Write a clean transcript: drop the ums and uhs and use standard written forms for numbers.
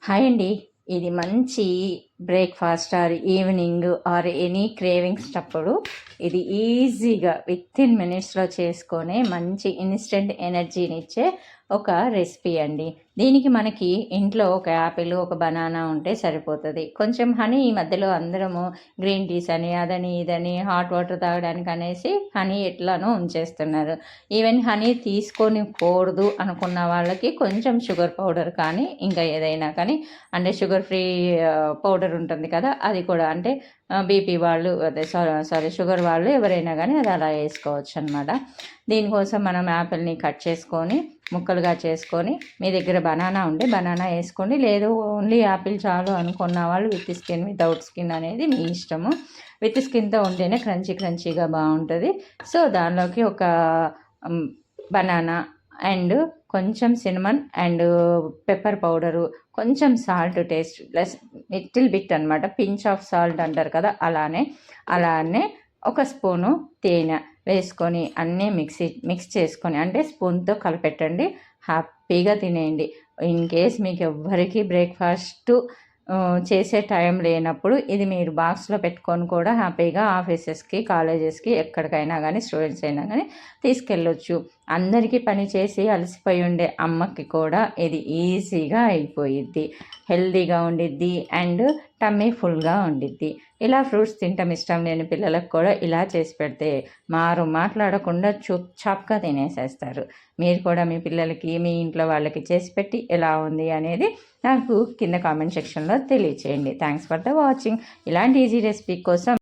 Hi అండి. ఇది మంచి breakfast or evening or any cravings అప్పుడు ఇది ఈజీగా వితిన్ మినిట్స్‌లో చేసుకునే మంచి ఇన్‌స్టంట్ ఎనర్జీనిచ్చే ఒక రెసిపీ అండి. దీనికి మనకి ఇంట్లో ఒక యాపిల్, ఒక బనానా ఉంటే సరిపోతది. కొంచెం హనీ ఈ మధ్యలో అందరము గ్రీన్ టీస్ అని, అదని, ఇదని హాట్ వాటర్ తాగడానికి అనేసి హనీ ఎట్లానో ఉంచేస్తున్నారు. ఈవెన్ హనీ తీసుకోనికూడదు అనుకున్న వాళ్ళకి కొంచెం షుగర్ పౌడర్ కానీ, ఇంకా ఏదైనా కానీ అంటే షుగర్ ఫ్రీ పౌడర్ ఉంటుంది కదా, అది కూడా అంటే బీపీ వాళ్ళు అదే సారీ షుగర్ వాళ్ళు ఎవరైనా కానీ అది అలా వేసుకోవచ్చు అనమాట. దీనికోసం మనం యాపిల్ని కట్ చేసుకొని ముక్కలుగా చేసుకొని, మీ దగ్గర బనానా ఉంటే బనానా వేసుకోండి, లేదు ఓన్లీ యాపిల్ చాలు అనుకున్న వాళ్ళు విత్ స్కిన్ వితౌట్ స్కిన్ అనేది మీ ఇష్టము. విత్ స్కిన్తో ఉంటేనే క్రంచీగా బాగుంటుంది. సో దానిలోకి ఒక బనానా అండ్ కొంచెం సినమన్ అండ్ పెప్పర్ పౌడరు, కొంచెం salt taste plus little bit అనమాట, పించ్ ఆఫ్ సాల్ట్ అంటారు కదా, అలానే ఒక స్పూను తేనె వేసుకొని అన్నీ మిక్స్ చేసుకొని అంటే స్పూన్తో కలిపెట్టండి. హ్యాపీగా తినేయండి. ఇన్ కేస్ మీకు ఎవ్వరికి బ్రేక్ఫాస్ట్ చేసే టైం లేనప్పుడు ఇది మీరు బాక్స్లో పెట్టుకొని కూడా హ్యాపీగా ఆఫీసెస్కి, కాలేజెస్కి, ఎక్కడికైనా కానీ స్టూడెంట్స్ అయినా కానీ తీసుకెళ్ళొచ్చు. అందరికీ పని చేసి అలసిపోయి ఉండే అమ్మకి కూడా ఇది ఈజీగా అయిపోయిద్ది. హెల్తీగా ఉండిద్ది అండ్ టమ్మీ ఫుల్గా ఉండిద్ది. ఇలా ఫ్రూట్స్ తింటాం ఇష్టం లేని పిల్లలకు కూడా ఇలా చేసి పెడితే మాట్లాడకుండా చాప్గా తినేసేస్తారు. మీరు కూడా మీ పిల్లలకి, మీ ఇంట్లో వాళ్ళకి చేసి పెట్టి ఎలా ఉంది అనేది నాకు కింద కామెంట్ సెక్షన్లో తెలియచేయండి. Thanks for the watching. ఇలాంటి ఈజీ రెసిపీ కోసం